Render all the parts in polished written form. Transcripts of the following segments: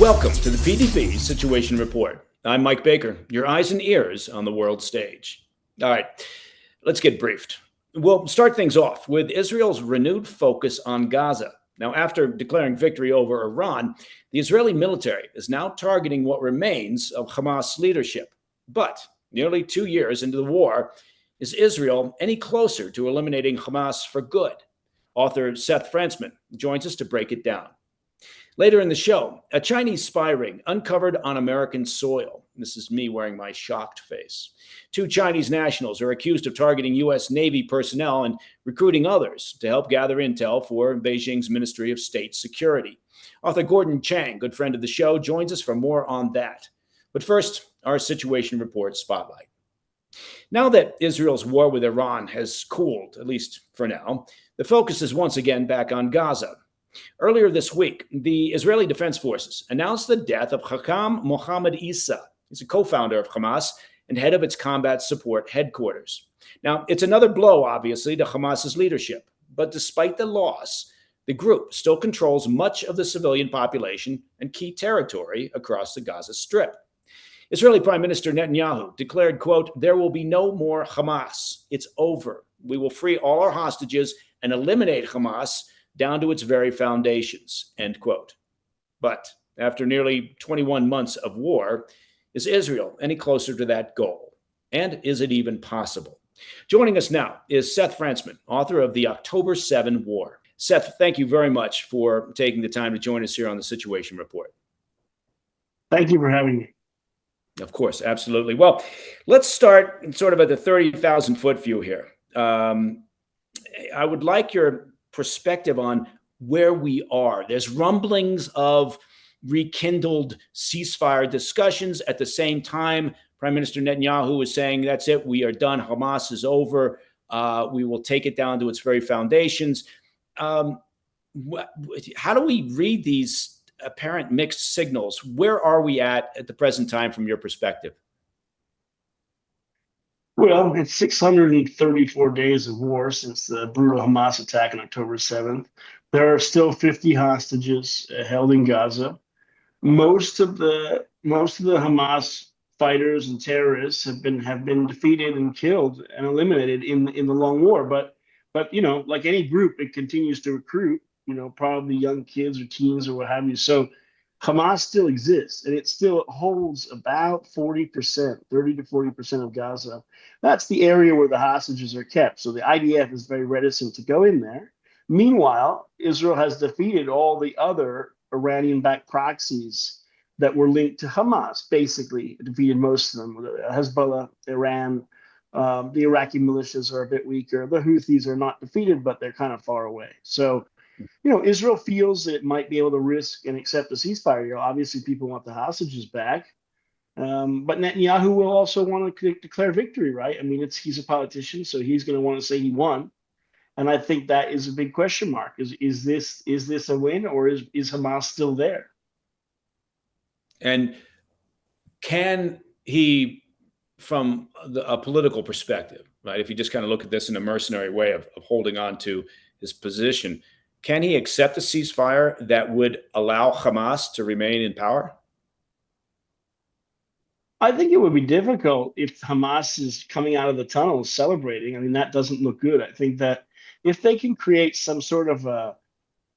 Welcome to the PDP Situation Report. I'm Mike Baker, your eyes and ears on the world stage. All right, let's get briefed. We'll start things off with Israel's renewed focus on Gaza. Now, after declaring victory over Iran, the Israeli military is now targeting what remains of Hamas leadership. But nearly 2 years into the war, is Israel any closer to eliminating Hamas for good? Author Seth Frantzman joins us to break it down. Later in the show, a Chinese spy ring uncovered on American soil. This is me wearing my shocked face. 2 Chinese nationals are accused of targeting U.S. Navy personnel and recruiting others to help gather intel for Beijing's Ministry of State Security. Author Gordon Chang, good friend of the show, joins us for more on that. But first, our Situation Report spotlight. Now that Israel's war with Iran has cooled, at least for now, the focus is once again back on Gaza. Earlier this week, the Israeli Defense Forces announced the death of Hakam Mohammed Issa. He's a co-founder of Hamas and head of its combat support headquarters. Now, it's another blow, obviously, to Hamas's leadership. But despite the loss, the group still controls much of the civilian population and key territory across the Gaza Strip. Israeli Prime Minister Netanyahu declared, quote, "There will be no more Hamas. It's over. We will free all our hostages and eliminate Hamas down to its very foundations," end quote. But after nearly 21 months of war, is Israel any closer to that goal? And is it even possible? Joining us now is Seth Frantzman, author of The October 7 War. Seth, thank you very much for taking the time to join us here on the Situation Report. Thank you for having me. Of course, absolutely. Well, let's start sort of at the 30,000 foot view here. I would like your perspective on where we are. There's rumblings of rekindled ceasefire discussions. At the same time, Prime Minister Netanyahu is saying, that's it, we are done, Hamas is over, we will take it down to its very foundations. How do we read these apparent mixed signals? Where are we at the present time from your perspective? Well, it's 634 days of war since the brutal Hamas attack on October 7th. There are still 50 hostages held in Gaza. Most of the Hamas fighters and terrorists have been defeated and killed and eliminated in the long war. But you know, like any group, it continues to recruit. You know, probably young kids or teens or what have you. So Hamas still exists, and it still holds about 40%, 30 to 40% of Gaza. That's the area where the hostages are kept. So the IDF is very reticent to go in there. Meanwhile, Israel has defeated all the other Iranian-backed proxies that were linked to Hamas, basically defeated most of them. Hezbollah, Iran, the Iraqi militias are a bit weaker. The Houthis are not defeated, but they're kind of far away. So, you know, Israel feels that it might be able to risk and accept a ceasefire. You know, obviously, people want the hostages back, but Netanyahu will also want to declare victory, right? I mean, he's a politician, so he's going to want to say he won, and I think that is a big question mark. Is this a win, or is Hamas still there? And can he, from a political perspective, right? If you just kind of look at this in a mercenary way of holding on to his position, can he accept a ceasefire that would allow Hamas to remain in power? I think it would be difficult if Hamas is coming out of the tunnel celebrating. I mean, that doesn't look good. I think that if they can create some sort of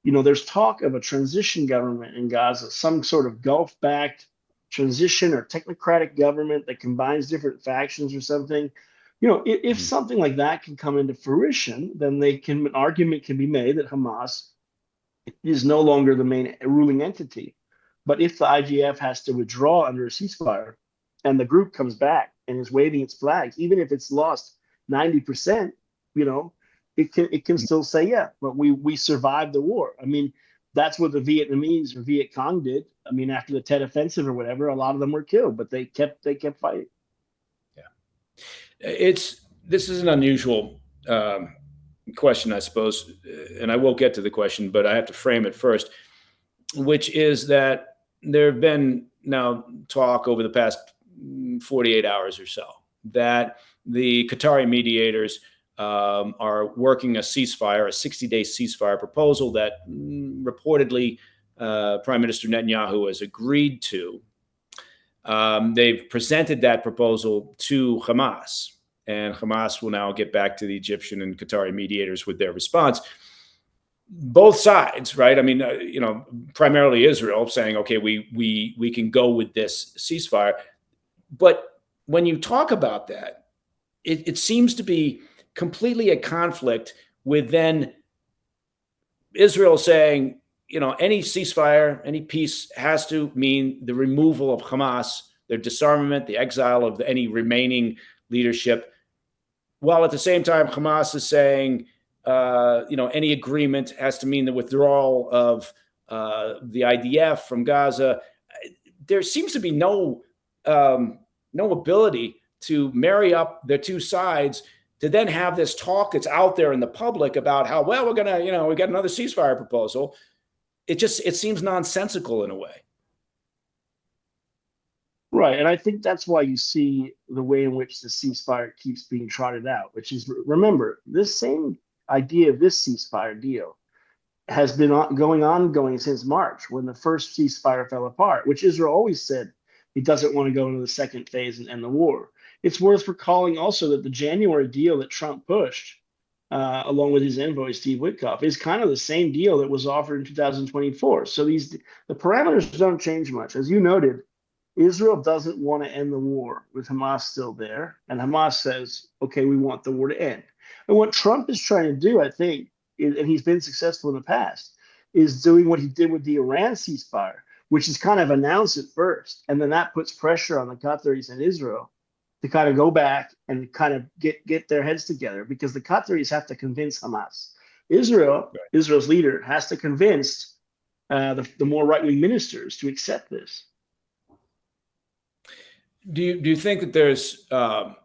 there's talk of a transition government in Gaza, some sort of Gulf-backed transition or technocratic government that combines different factions or something. You know, if something like that can come into fruition, then an argument can be made that Hamas is no longer the main ruling entity. But if the IDF has to withdraw under a ceasefire and the group comes back and is waving its flags, even if it's lost 90%, you know, it can still say, yeah, but we survived the war. I mean, that's what the Vietnamese or Viet Cong did. I mean, after the Tet Offensive or whatever, a lot of them were killed, but they kept fighting. This is an unusual question, I suppose, and I will get to the question, but I have to frame it first, which is that there have been now talk over the past 48 hours or so that the Qatari mediators are working a ceasefire, a 60-day ceasefire proposal that reportedly Prime Minister Netanyahu has agreed to. They've presented that proposal to Hamas, and Hamas will now get back to the Egyptian and Qatari mediators with their response. Both sides, right? I mean, primarily Israel saying, okay, we can go with this ceasefire. But when you talk about that, it seems to be completely at conflict with then Israel saying, any ceasefire, any peace has to mean the removal of Hamas, their disarmament, the exile of any remaining leadership, while at the same time Hamas is saying, any agreement has to mean the withdrawal of the IDF from Gaza. There seems to be no ability to marry up the two sides to then have this talk that's out there in the public about how, well, we're gonna, we got another ceasefire proposal. It seems nonsensical in a way. Right. And I think that's why you see the way in which the ceasefire keeps being trotted out, which is, remember, this same idea of this ceasefire deal has been going since March, when the first ceasefire fell apart, which Israel always said it doesn't want to go into the second phase and end the war. It's worth recalling also that the January deal that Trump pushed, along with his envoy, Steve Witkoff, is kind of the same deal that was offered in 2024. So the parameters don't change much. As you noted, Israel doesn't want to end the war with Hamas still there. And Hamas says, okay, we want the war to end. And what Trump is trying to do, I think, and he's been successful in the past, is doing what he did with the Iran ceasefire, which is kind of announce it first. And then that puts pressure on the Qataris and Israel to kind of go back and kind of get their heads together, because the Qataris have to convince Hamas. Israel's leader, has to convince the more right-wing ministers to accept this. Do you think that there's, well,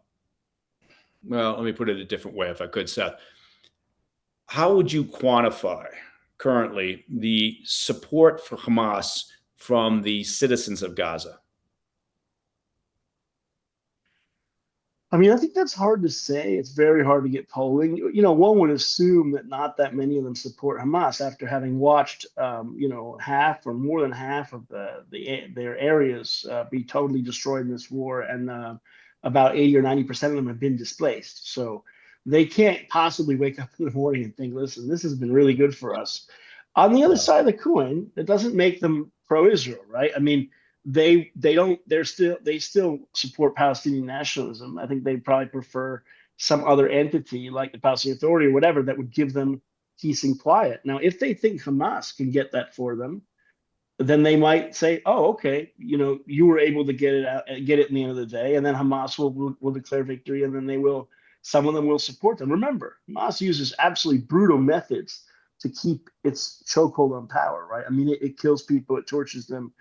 let me put it a different way if I could, Seth. How would you quantify currently the support for Hamas from the citizens of Gaza? I mean, I think that's hard to say. It's very hard to get polling. One would assume that not that many of them support Hamas after having watched, half or more than half of their areas be totally destroyed in this war, and about 80 or 90% of them have been displaced. So they can't possibly wake up in the morning and think, listen, this has been really good for us. On the other side of the coin, it doesn't make them pro-Israel, right? I mean, they still support Palestinian nationalism. I think they probably prefer some other entity like the Palestinian Authority or whatever that would give them peace and quiet. Now, if they think Hamas can get that for them, then they might say, "Oh, okay, you were able to get it in the end of the day," and then Hamas will declare victory, and then some of them will support them. Remember, Hamas uses absolutely brutal methods to keep its chokehold on power, right? I mean, it kills people, it tortures them.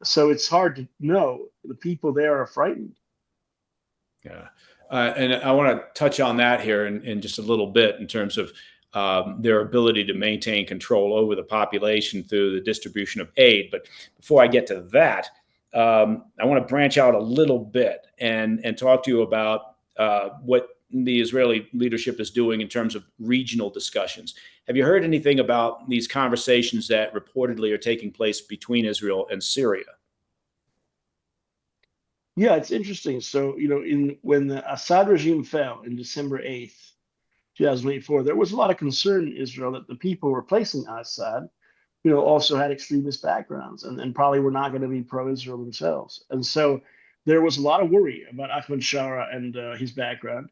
So it's hard to know. The people there are frightened. Yeah. And I want to touch on that here in just a little bit in terms of their ability to maintain control over the population through the distribution of aid. But before I get to that, I want to branch out a little bit and talk to you about what the Israeli leadership is doing in terms of regional discussions. Have you heard anything about these conversations that reportedly are taking place between Israel and Syria? Yeah, it's interesting. So, when the Assad regime fell in December 8th, 2024, there was a lot of concern in Israel that the people replacing Assad, also had extremist backgrounds and probably were not going to be pro-Israel themselves. And so there was a lot of worry about Ahmed Shara and his background.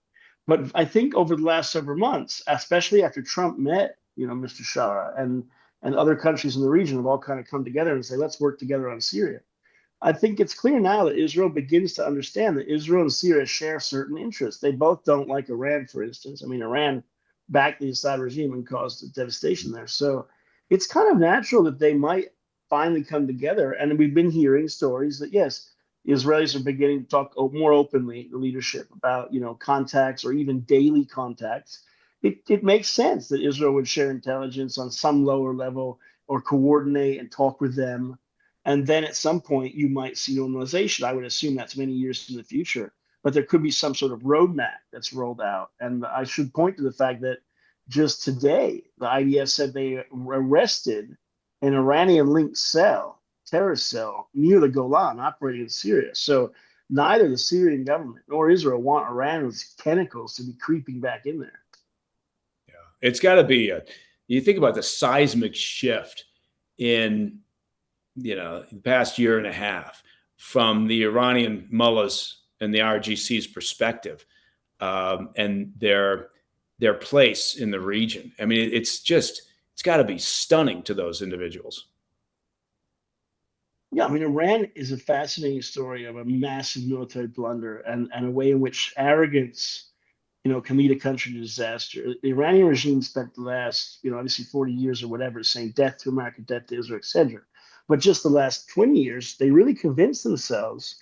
But I think over the last several months, especially after Trump met, Mr. Shara and other countries in the region have all kind of come together and say, let's work together on Syria. I think it's clear now that Israel begins to understand that Israel and Syria share certain interests. They both don't like Iran, for instance. I mean, Iran backed the Assad regime and caused devastation there. So it's kind of natural that they might finally come together. And we've been hearing stories that, yes, the Israelis are beginning to talk more openly, the leadership, about contacts or even daily contacts. It makes sense that Israel would share intelligence on some lower level or coordinate and talk with them. And then at some point, you might see normalization. I would assume that's many years in the future. But there could be some sort of roadmap that's rolled out. And I should point to the fact that just today, the IDF said they arrested an Iranian-linked cell, terrorist cell, near the Golan operating in Syria. So neither the Syrian government nor Israel want Iran's tentacles to be creeping back in there. Yeah, it's got to be you think about the seismic shift in the past year and a half from the Iranian mullahs and the RGC's perspective, and their place in the region. I mean, it's got to be stunning to those individuals. Yeah, I mean, Iran is a fascinating story of a massive military blunder and a way in which arrogance, can lead a country to disaster. The Iranian regime spent the last, obviously 40 years or whatever, saying death to America, death to Israel, etc. But just the last 20 years, they really convinced themselves,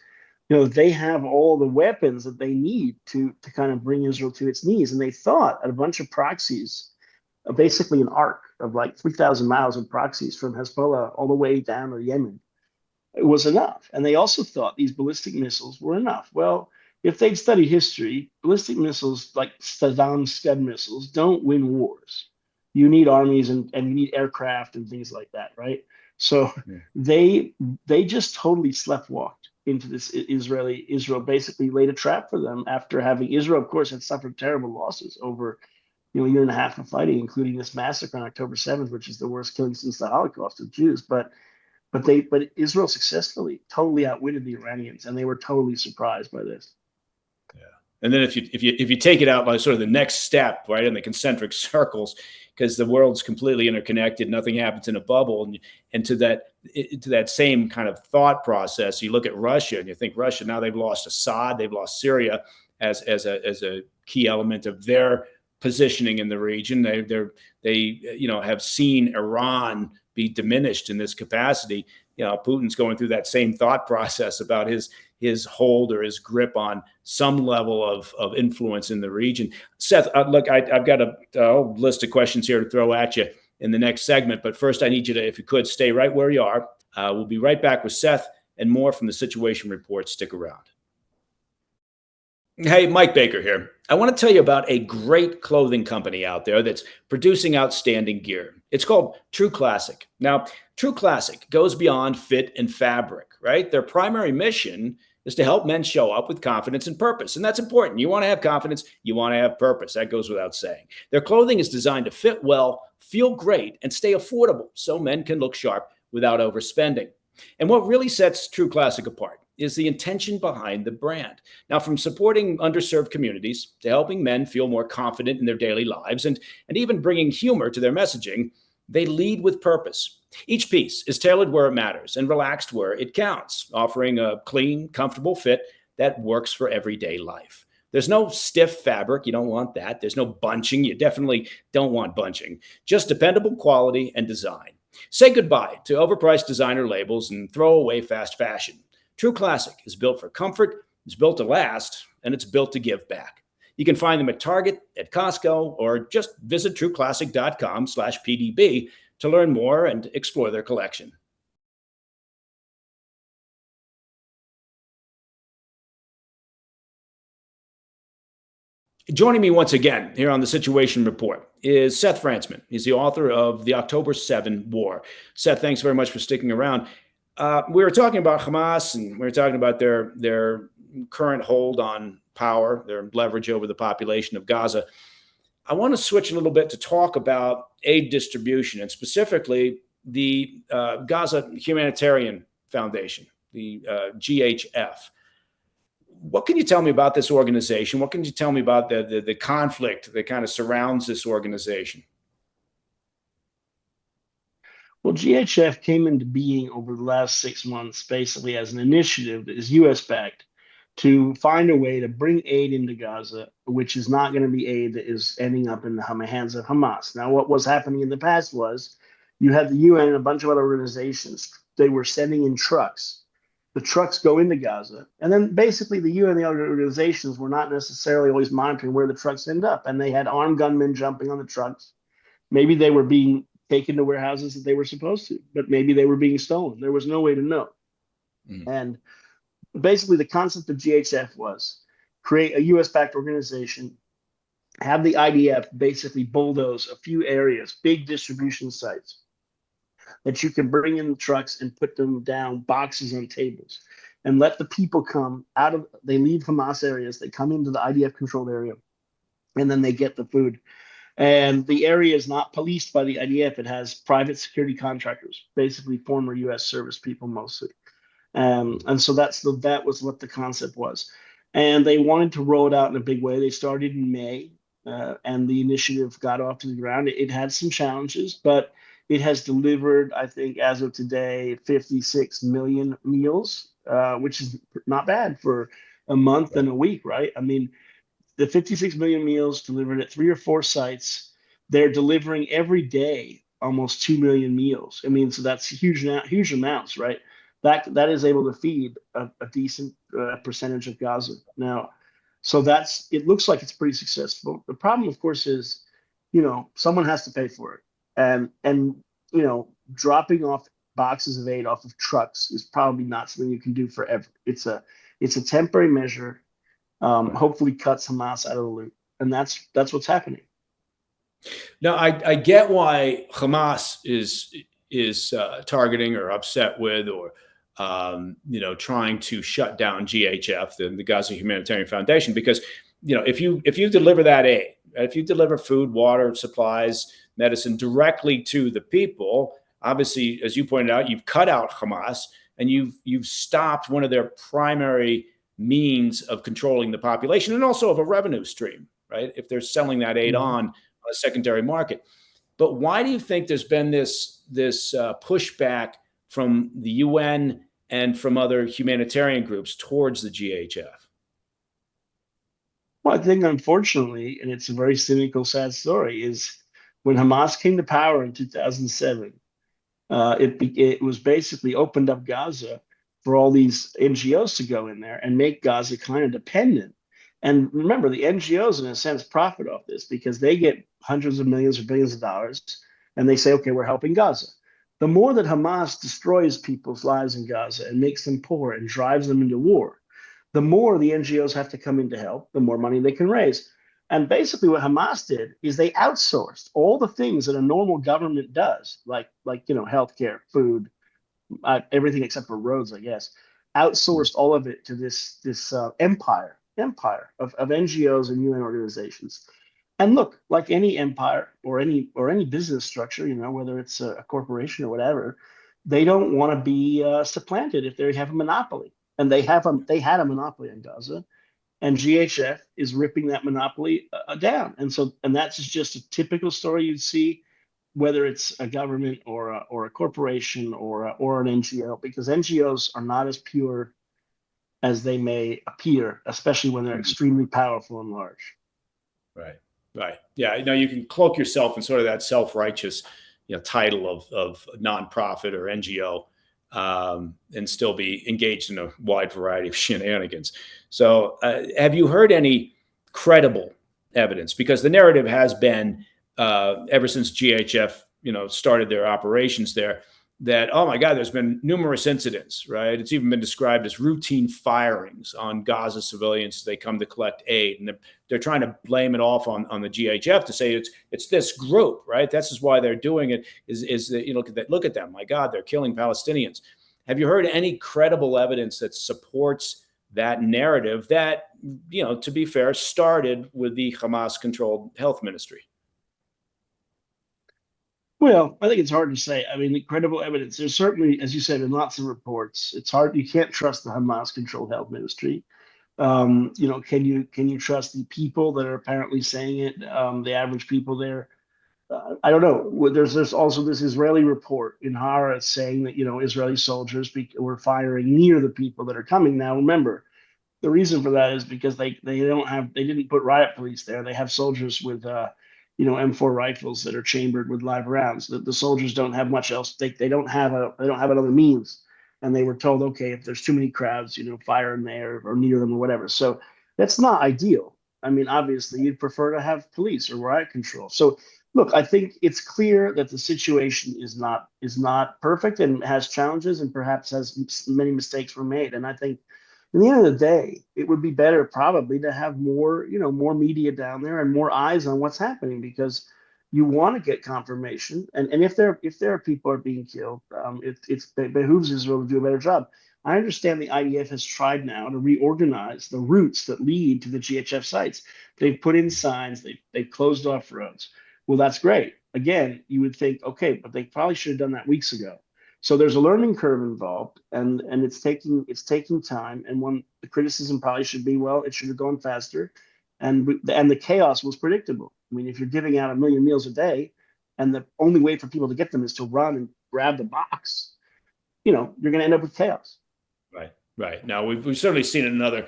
they have all the weapons that they need to kind of bring Israel to its knees. And they thought a bunch of proxies, basically an arc of like 3,000 miles of proxies from Hezbollah all the way down to Yemen, it was enough. And they also thought these ballistic missiles were enough. Well, if they'd studied history, ballistic missiles like Saddam Scud missiles don't win wars. You need armies and you need aircraft and things like that, right? So Yeah. they just totally sleptwalked into this. Israel basically laid a trap for them after having Israel, of course, had suffered terrible losses over a year and a half of fighting, including this massacre on October 7th, which is the worst killing since the Holocaust of Jews. But Israel successfully totally outwitted the Iranians, and they were totally surprised by this. Yeah. And then if you take it out by sort of the next step, right, in the concentric circles, because the world's completely interconnected, nothing happens in a bubble, and to that same kind of thought process, you look at Russia and you think Russia, now they've lost Assad, they've lost Syria as a key element of their positioning in the region. They have seen Iran be diminished in this capacity. Putin's going through that same thought process about his hold or his grip on some level of influence in the region. Seth, look, I've got a whole list of questions here to throw at you in the next segment, but first I need you to, if you could, stay right where you are. We'll be right back with Seth and more from the Situation Report. Stick around. Hey, Mike Baker here. I want to tell you about a great clothing company out there that's producing outstanding gear. It's called True Classic. Now, True Classic goes beyond fit and fabric, right? Their primary mission is to help men show up with confidence and purpose. And that's important. You want to have confidence, you want to have purpose. That goes without saying. Their clothing is designed to fit well, feel great, and stay affordable so men can look sharp without overspending. And what really sets True Classic apart is the intention behind the brand. Now, from supporting underserved communities to helping men feel more confident in their daily lives and even bringing humor to their messaging, they lead with purpose. Each piece is tailored where it matters and relaxed where it counts, offering a clean, comfortable fit that works for everyday life. There's no stiff fabric. You don't want that. There's no bunching. You definitely don't want bunching. Just dependable quality and design. Say goodbye to overpriced designer labels and throw away fast fashion. True Classic is built for comfort, it's built to last, and it's built to give back. You can find them at Target, at Costco, or just visit trueclassic.com/PDB to learn more and explore their collection. Joining me once again here on the Situation Report is Seth Frantzman. He's the author of The October 7 War. Seth, thanks very much for sticking around. We were talking about Hamas, and we were talking about their current hold on power, their leverage over the population of Gaza. I want to switch a little bit to talk about aid distribution, and specifically the Gaza Humanitarian Foundation, the GHF. What can you tell me about this organization? What can you tell me about the conflict that kind of surrounds this organization? Well, GHF came into being over the last 6 months, basically as an initiative that is U.S. backed to find a way to bring aid into Gaza, which is not going to be aid that is ending up in the hands of Hamas. Now, what was happening in the past was you had the UN and a bunch of other organizations. They were sending in trucks. The trucks go into Gaza. And then basically the UN and the other organizations were not necessarily always monitoring where the trucks end up. And they had armed gunmen jumping on the trucks. Maybe they were being taken to warehouses that they were supposed to, but maybe they were being stolen. There was no way to know. And basically the concept of GHF was create a US-backed organization, have the IDF basically bulldoze a few areas, big distribution sites, that you can bring in the trucks and put them down boxes on tables and let the people come out of, they leave Hamas areas, they come into the IDF controlled area, and then they get the food. And the area is not policed by the IDF. It has private security contractors, basically former U.S. service people mostly. And so that was what the concept was. And they wanted to roll it out in a big way. They started in May, and the initiative got off to the ground. It had some challenges, but it has delivered, I think, as of today, 56 million meals, which is not bad for a month and a week, right? I mean, the 56 million meals delivered at 3 or 4 sites. They're delivering every day almost 2 million meals. I mean, so that's huge amounts, right? That is able to feed a decent percentage of Gaza now. So it looks like it's pretty successful. The problem, of course, is, someone has to pay for it, and dropping off boxes of aid off of trucks is probably not something you can do forever. It's a temporary measure. Hopefully cuts Hamas out of the loop, and that's what's happening. Now, I get why Hamas is targeting or upset with or trying to shut down GHF, the Gaza Humanitarian Foundation, because if you deliver that aid, if you deliver food, water, supplies, medicine directly to the people, obviously, as you pointed out, you've cut out Hamas and you've stopped one of their primary means of controlling the population and also of a revenue stream, right? If they're selling that aid on a secondary market. But why do you think there's been this pushback from the UN and from other humanitarian groups towards the GHF? Well, I think, unfortunately, and it's a very cynical, sad story, is when Hamas came to power in 2007, it was basically opened up Gaza for all these NGOs to go in there and make Gaza kind of dependent. And remember, the NGOs, in a sense, profit off this because they get hundreds of millions or billions of dollars, and they say, okay, we're helping Gaza. The more that Hamas destroys people's lives in Gaza and makes them poor and drives them into war, the more the NGOs have to come in to help, the more money they can raise. And basically what Hamas did is they outsourced all the things that a normal government does, like healthcare, food, everything except for roads, I guess, outsourced all of it to this empire of NGOs and UN organizations. And look, like any empire or any business structure, whether it's a corporation or whatever, they don't want to be supplanted if they have a monopoly. And they had a monopoly in Gaza, and GHF is ripping that monopoly down. And that's just a typical story you'd see, whether it's a government or a corporation or an NGO, because NGOs are not as pure as they may appear, especially when they're extremely powerful and large. Right. Yeah. You can cloak yourself in sort of that self-righteous, title of nonprofit or NGO, and still be engaged in a wide variety of shenanigans. So, have you heard any credible evidence? Because the narrative has been, ever since GHF, started their operations there, that, oh my God, there's been numerous incidents, right? It's even been described as routine firings on Gaza civilians as they come to collect aid. And they're trying to blame it off on the GHF to say it's this group, right? This is why they're doing it, is that, look at them. My God, they're killing Palestinians. Have you heard any credible evidence that supports that narrative that, to be fair, started with the Hamas-controlled health ministry? Well, I think it's hard to say. I mean, credible evidence. There's certainly, as you said, in lots of reports. It's hard. You can't trust the Hamas-controlled health ministry. Can you trust the people that are apparently saying it? The average people there. I don't know. There's also this Israeli report in Hara saying that Israeli soldiers were firing near the people that are coming. Now, remember, the reason for that is because they didn't put riot police there. They have soldiers with M4 rifles that are chambered with live rounds. The soldiers don't have much else. They don't have another means. And they were told, okay, if there's too many crowds, fire in there or near them or whatever. So that's not ideal. I mean, obviously, you'd prefer to have police or riot control. So look, I think it's clear that the situation is not perfect and has challenges and perhaps has many mistakes were made. And I think, in the end of the day, it would be better probably to have more media down there and more eyes on what's happening, because you want to get confirmation, and if there are people are being killed, it behooves Israel to do a better job. I understand the IDF has tried now to reorganize the routes that lead to the GHF sites. They've put in signs, they've closed off roads. Well, that's great. Again, you would think, okay, but they probably should have done that weeks ago. So there's a learning curve involved, and it's taking time. And one the criticism probably should be, well, it should have gone faster, and the chaos was predictable. I mean, if you're giving out 1 million meals a day, and the only way for people to get them is to run and grab the box, you're going to end up with chaos. Right, right. Now we've certainly seen in other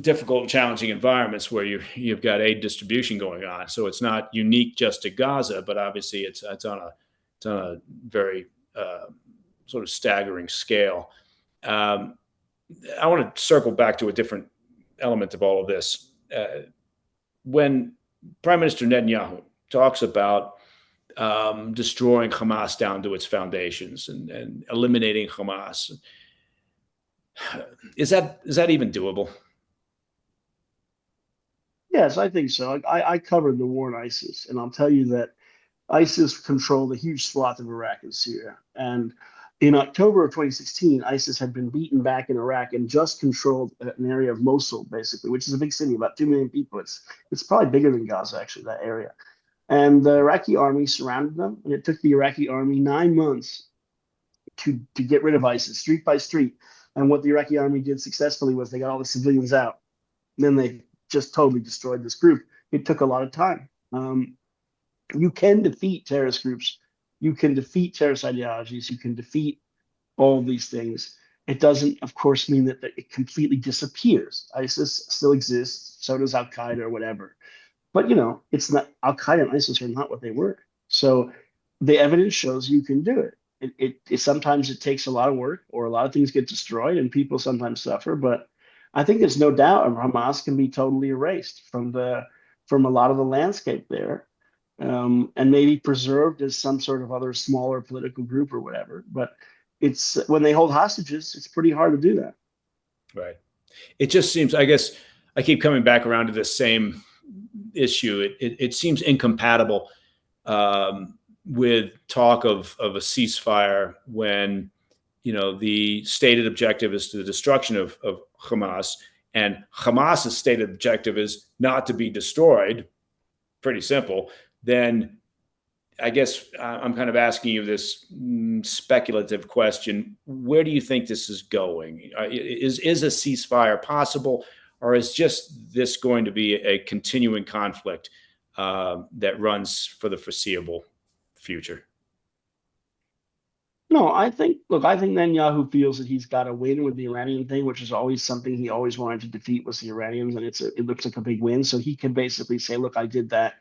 difficult and challenging environments where you've got aid distribution going on. So it's not unique just to Gaza, but obviously it's on a very sort of staggering scale. I want to circle back to a different element of all of this. When Prime Minister Netanyahu talks about destroying Hamas down to its foundations and eliminating Hamas, is that even doable? Yes, I think so. I covered the war in ISIS, and I'll tell you that ISIS controlled a huge swath of Iraq and Syria. And in October of 2016, ISIS had been beaten back in Iraq and just controlled an area of Mosul, basically, which is a big city, about 2 million people. It's probably bigger than Gaza, actually, that area. And the Iraqi army surrounded them, and it took the Iraqi army 9 months to get rid of ISIS, street by street. And what the Iraqi army did successfully was they got all the civilians out. And then they just totally destroyed this group. It took a lot of time. You can defeat terrorist groups. You can defeat terrorist ideologies. You can defeat all of these things. It doesn't, of course, mean that it completely disappears. ISIS still exists. So does Al Qaeda or whatever. But it's not Al Qaeda and ISIS are not what they were. So the evidence shows you can do it. It sometimes it takes a lot of work, or a lot of things get destroyed, and people sometimes suffer. But I think there's no doubt Hamas can be totally erased from a lot of the landscape there, and maybe preserved as some sort of other smaller political group or whatever. But it's when they hold hostages, it's pretty hard to do that. Right. It just seems, I guess, I keep coming back around to the same issue. It seems incompatible with talk of a ceasefire when the stated objective is the destruction of Hamas, and Hamas's stated objective is not to be destroyed. Pretty simple. Then I guess I'm kind of asking you this speculative question. Where do you think this is going? Is a ceasefire possible, or is just this going to be a continuing conflict that runs for the foreseeable future? No, I think Netanyahu feels that he's got a win with the Iranian thing, which is always something he always wanted to defeat, was the Iranians, and it looks like a big win. So he can basically say, look, I did that.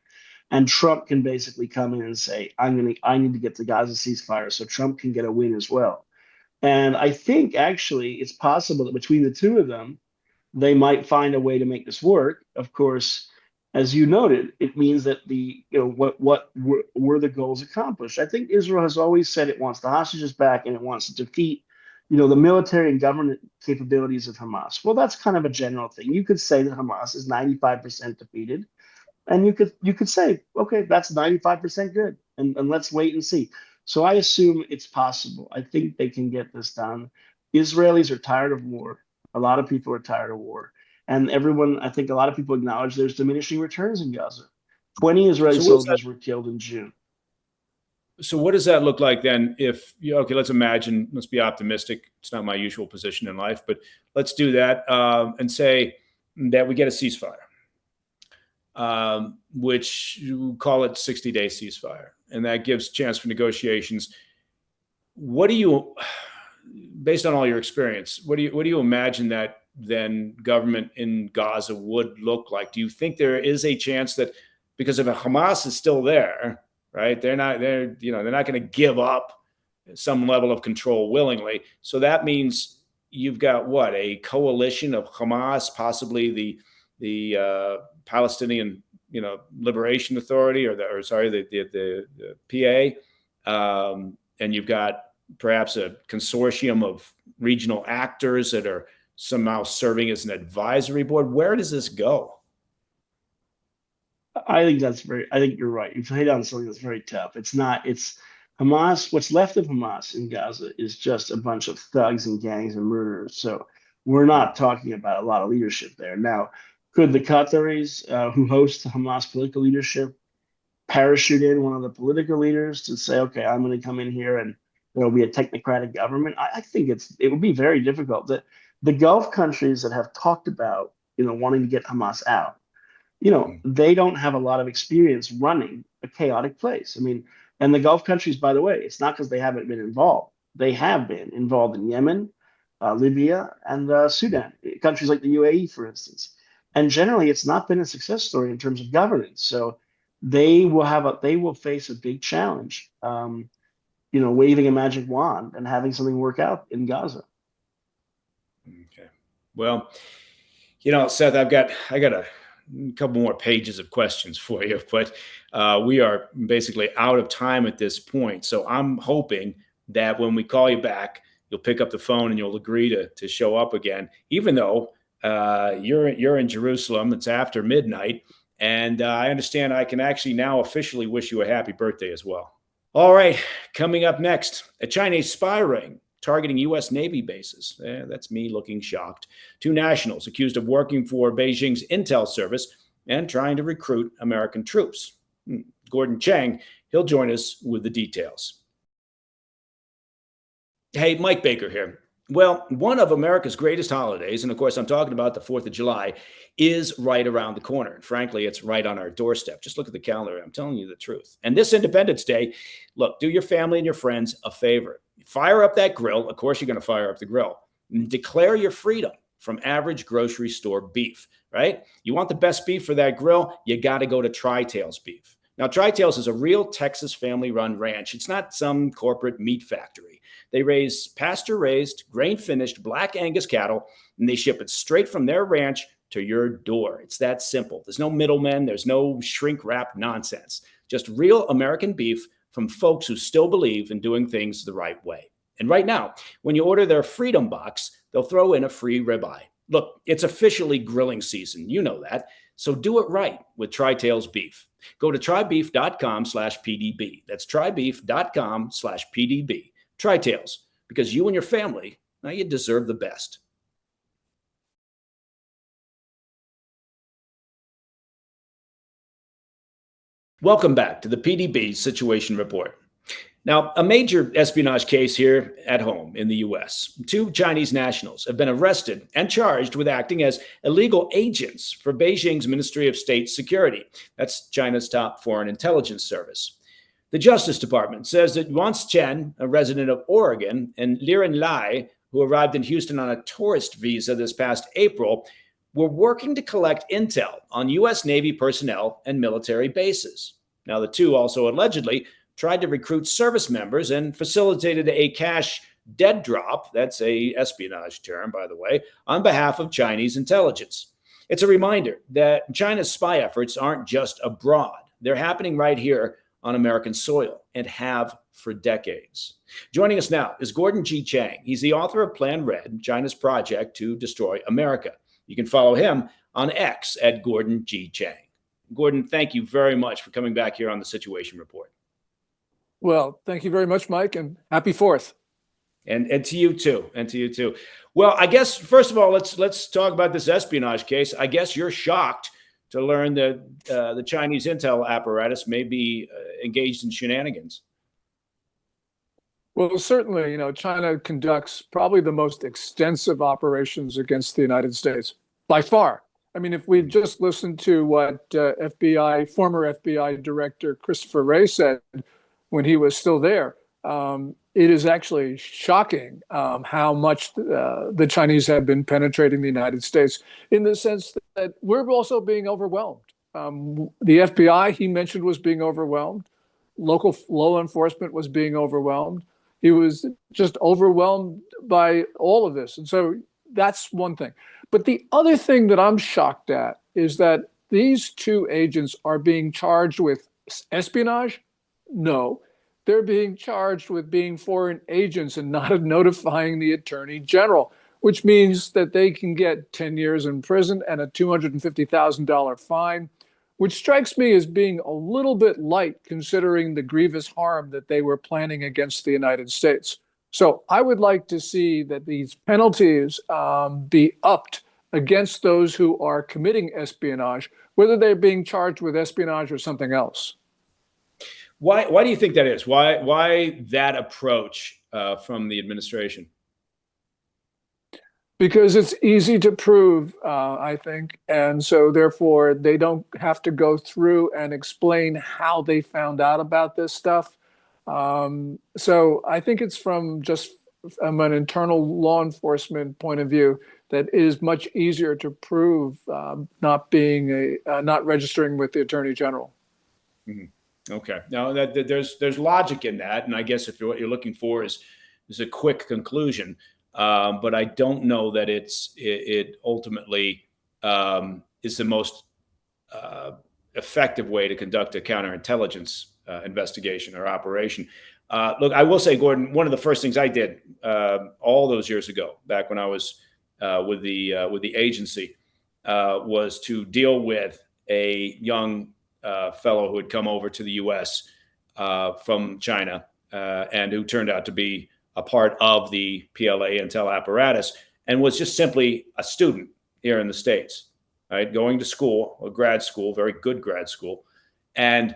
And Trump can basically come in and say, I need to get the Gaza ceasefire, so Trump can get a win as well. And I think actually it's possible that between the two of them, they might find a way to make this work. Of course, as you noted, it means that what were the goals accomplished? I think Israel has always said it wants the hostages back, and it wants to defeat, the military and government capabilities of Hamas. Well, that's kind of a general thing. You could say that Hamas is 95% defeated, and you could say, okay, that's 95% good, and let's wait and see. So I assume it's possible. I think they can get this done. Israelis are tired of war. A lot of people are tired of war. And I think a lot of people acknowledge there's diminishing returns in Gaza. 20 Israeli soldiers were killed in June. So what does that look like then? Let's imagine, let's be optimistic. It's not my usual position in life, but let's do that and say that we get a ceasefire, which you call it 60-day ceasefire. And that gives chance for negotiations. What do you, based on all your experience, what do you imagine that then government in Gaza would look like? Do you think there is a chance that, because if Hamas is still there, right, they're not going to give up some level of control willingly. So that means you've got a coalition of Hamas, possibly the Palestinian Liberation Authority, or the PA, and you've got perhaps a consortium of regional actors that are somehow serving as an advisory board. Where does this go? I think you're right. You've hit on something that's very tough. It's Hamas. What's left of Hamas in Gaza is just a bunch of thugs and gangs and murderers. So we're not talking about a lot of leadership there. Now, could the Qataris, who host the Hamas political leadership, parachute in one of the political leaders to say, okay, I'm going to come in here and there will be a technocratic government? I think it would be very difficult. The Gulf countries that have talked about, wanting to get Hamas out, they don't have a lot of experience running a chaotic place. I mean, and the Gulf countries, by the way, it's not because they haven't been involved. They have been involved in Yemen, Libya, and Sudan, countries like the UAE, for instance. And generally, it's not been a success story in terms of governance. So they will face a big challenge, waving a magic wand and having something work out in Gaza. Okay. Well, Seth, I got a couple more pages of questions for you, but we are basically out of time at this point. So I'm hoping that when we call you back, you'll pick up the phone and you'll agree to show up again, even though you're in Jerusalem. It's after midnight, and I understand I can actually now officially wish you a happy birthday as well. All right, coming up next, a Chinese spy ring targeting U.S. Navy bases. That's me looking shocked. Two nationals accused of working for Beijing's intel service and trying to recruit American troops. Gordon Chang, he'll join us with the details. Hey, Mike Baker here. Well, one of America's greatest holidays, and of course I'm talking about the 4th of July, is right around the corner. And frankly, it's right on our doorstep. Just look at the calendar. I'm telling you the truth. And this Independence Day, look, do your family and your friends a favor. Fire up that grill. Of course, you're going to fire up the grill. Declare your freedom from average grocery store beef, right? You want the best beef for that grill? You got to go to Tri-Tails Beef. Now, Tri-Tails is a real Texas family-run ranch. It's not some corporate meat factory. They raise pasture-raised, grain-finished Black Angus cattle, and they ship it straight from their ranch to your door. It's that simple. There's no middlemen. There's no shrink-wrap nonsense. Just real American beef from folks who still believe in doing things the right way. And right now, when you order their Freedom Box, they'll throw in a free ribeye. Look, it's officially grilling season. You know that. So do it right with Tri-Tails Beef. Go to trybeef.com/PDB. That's trybeef.com/PDB. Tri-Tails, because you and your family, now you deserve the best. Welcome back to the PDB Situation Report. Now, a major espionage case here at home in the U.S. Two Chinese nationals have been arrested and charged with acting as illegal agents for Beijing's Ministry of State Security. That's China's top foreign intelligence service. The Justice Department says that Wang Chen, a resident of Oregon, and Liren Lai, who arrived in Houston on a tourist visa this past April, were working to collect intel on U.S. Navy personnel and military bases. Now, the two also allegedly tried to recruit service members and facilitated a cash dead drop, that's a espionage term, by the way, on behalf of Chinese intelligence. It's a reminder that China's spy efforts aren't just abroad. They're happening right here on American soil and have for decades. Joining us now is Gordon G. Chang. He's the author of Plan Red, China's project to destroy America. You can follow him on X at Gordon G. Chang. Gordon, thank you very much for coming back here on the Situation Report. Well, thank you very much, Mike, and happy 4th. And to you too. And to you too. Well, I guess first of all, let's talk about this espionage case. I guess you're shocked to learn that the Chinese intel apparatus may be engaged in shenanigans. Well, certainly, China conducts probably the most extensive operations against the United States by far. I mean, if we just listened to what former FBI Director Christopher Wray said when he was still there, it is actually shocking how much the Chinese have been penetrating the United States, in the sense that we're also being overwhelmed. The FBI, he mentioned, was being overwhelmed. Local law enforcement was being overwhelmed. He was just overwhelmed by all of this. And so that's one thing. But the other thing that I'm shocked at is that these two agents are being charged with espionage. No, they're being charged with being foreign agents and not notifying the Attorney General, which means that they can get 10 years in prison and a $250,000 fine, which strikes me as being a little bit light considering the grievous harm that they were planning against the United States. So I would like to see that these penalties be upped against those who are committing espionage, whether they're being charged with espionage or something else. Why do you think that is? Why that approach from the administration? Because it's easy to prove, I think, and so therefore they don't have to go through and explain how they found out about this stuff. So I think it's from an internal law enforcement point of view that it is much easier to prove not registering with the Attorney General. Mm-hmm. Okay. Now there's logic in that, and I guess if what you're looking for is a quick conclusion, but I don't know that it ultimately is the most effective way to conduct a counterintelligence investigation or operation. Look, I will say, Gordon, one of the first things I did all those years ago, back when I was with the agency, was to deal with a young fellow who had come over to the U.S. From China and who turned out to be a part of the PLA intel apparatus and was just simply a student here in the States, right? Going to school, a grad school, very good grad school. And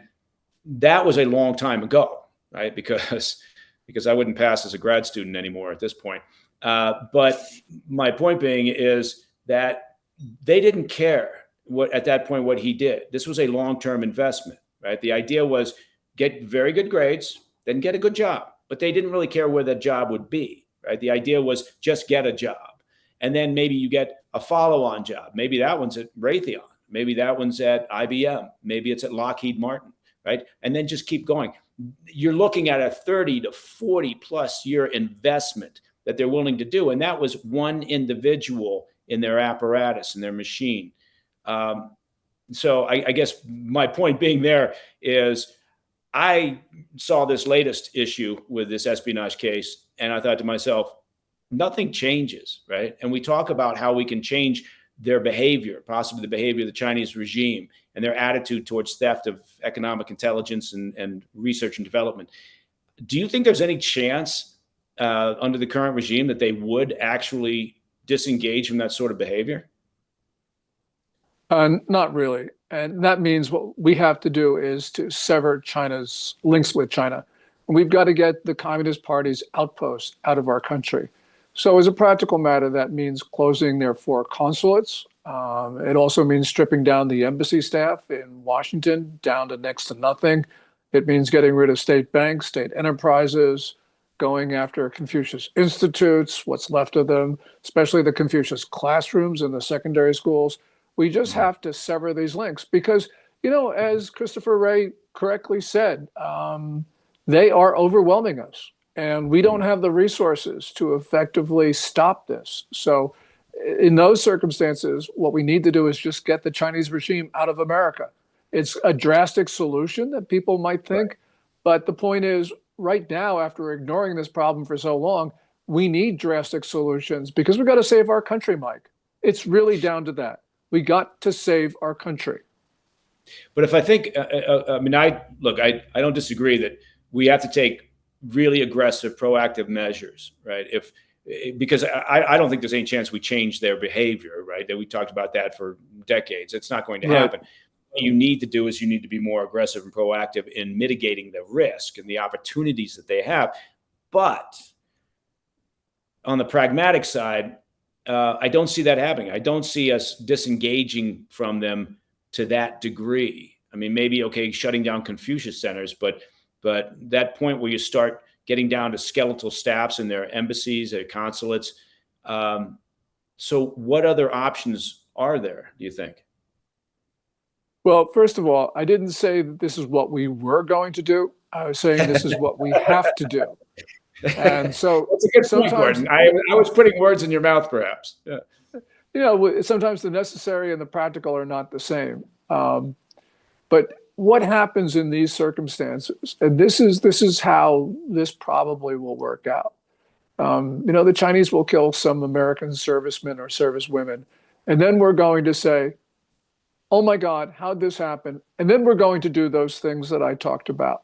that was a long time ago, right? Because I wouldn't pass as a grad student anymore at this point. But my point being is that they didn't care at that point what he did. This was a long-term investment, right? The idea was get very good grades, then get a good job. But they didn't really care where that job would be, right? The idea was just get a job. And then maybe you get a follow-on job. Maybe that one's at Raytheon. Maybe that one's at IBM. Maybe it's at Lockheed Martin, right? And then just keep going. You're looking at a 30 to 40 plus year investment that they're willing to do. And that was one individual in their apparatus, in their machine. So I guess my point being there is I saw this latest issue with this espionage case, and I thought to myself, nothing changes, right? And we talk about how we can change their behavior, possibly the behavior of the Chinese regime and their attitude towards theft of economic intelligence and research and development. Do you think there's any chance under the current regime that they would actually disengage from that sort of behavior? Not really. And that means what we have to do is to sever China's links with China. And we've got to get the Communist Party's outposts out of our country. So as a practical matter, that means closing their 4 consulates. It also means stripping down the embassy staff in Washington down to next to nothing. It means getting rid of state banks, state enterprises, going after Confucius institutes, what's left of them, especially the Confucius classrooms in the secondary schools. We just have to sever these links because, as Christopher Wray correctly said, they are overwhelming us and we don't have the resources to effectively stop this. So in those circumstances, what we need to do is just get the Chinese regime out of America. It's a drastic solution that people might think, right. But the point is right now, after ignoring this problem for so long, we need drastic solutions because we've got to save our country, Mike. It's really down to that. We got to save our country. But if I think, I don't disagree that we have to take really aggressive, proactive measures, right? Because I don't think there's any chance we change their behavior, right? That we talked about that for decades. It's not going to happen. What you need to do is you need to be more aggressive and proactive in mitigating the risk and the opportunities that they have. But on the pragmatic side, I don't see that happening. I don't see us disengaging from them to that degree. I mean, maybe, okay, shutting down Confucius centers, but that point where you start getting down to skeletal staffs in their embassies, their consulates. So what other options are there, do you think? Well, first of all, I didn't say that this is what we were going to do. I was saying this is what we have to do. And so that's a good point, Gordon. I was putting words in your mouth, perhaps. Yeah. Sometimes the necessary and the practical are not the same. But what happens in these circumstances, and this is how this probably will work out. The Chinese will kill some American servicemen or servicewomen, and then we're going to say, oh my God, how'd this happen? And then we're going to do those things that I talked about.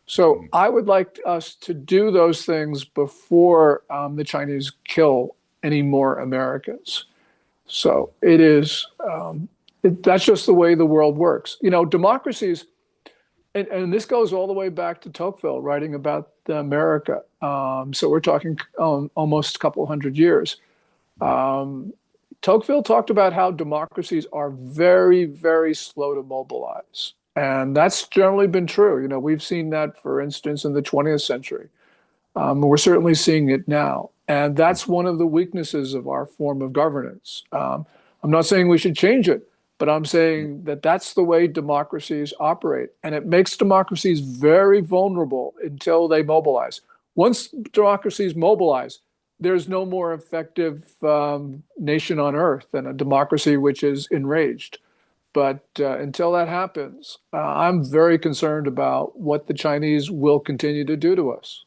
So I would like us to do those things before the Chinese kill any more Americans. So it is, that's just the way the world works. Democracies, and this goes all the way back to Tocqueville writing about America. So we're talking almost a couple hundred years. Tocqueville talked about how democracies are very, very slow to mobilize. And that's generally been true. We've seen that, for instance, in the 20th century. We're certainly seeing it now. And that's one of the weaknesses of our form of governance. I'm not saying we should change it, but I'm saying that that's the way democracies operate. And it makes democracies very vulnerable until they mobilize. Once democracies mobilize, there's no more effective nation on earth than a democracy which is enraged. But until that happens, I'm very concerned about what the Chinese will continue to do to us.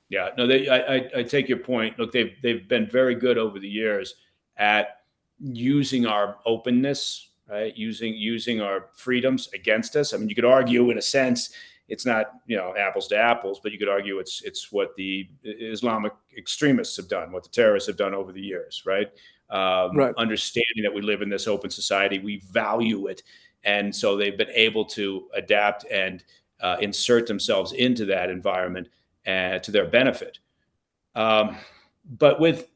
Yeah, no, I take your point. Look, they've been very good over the years at using our openness, right? Using our freedoms against us. I mean, you could argue, in a sense, it's not apples to apples, but you could argue it's what the Islamic extremists have done, what the terrorists have done over the years, right? Right. Understanding that we live in this open society, we value it, and so they've been able to adapt and insert themselves into that environment to their benefit. But with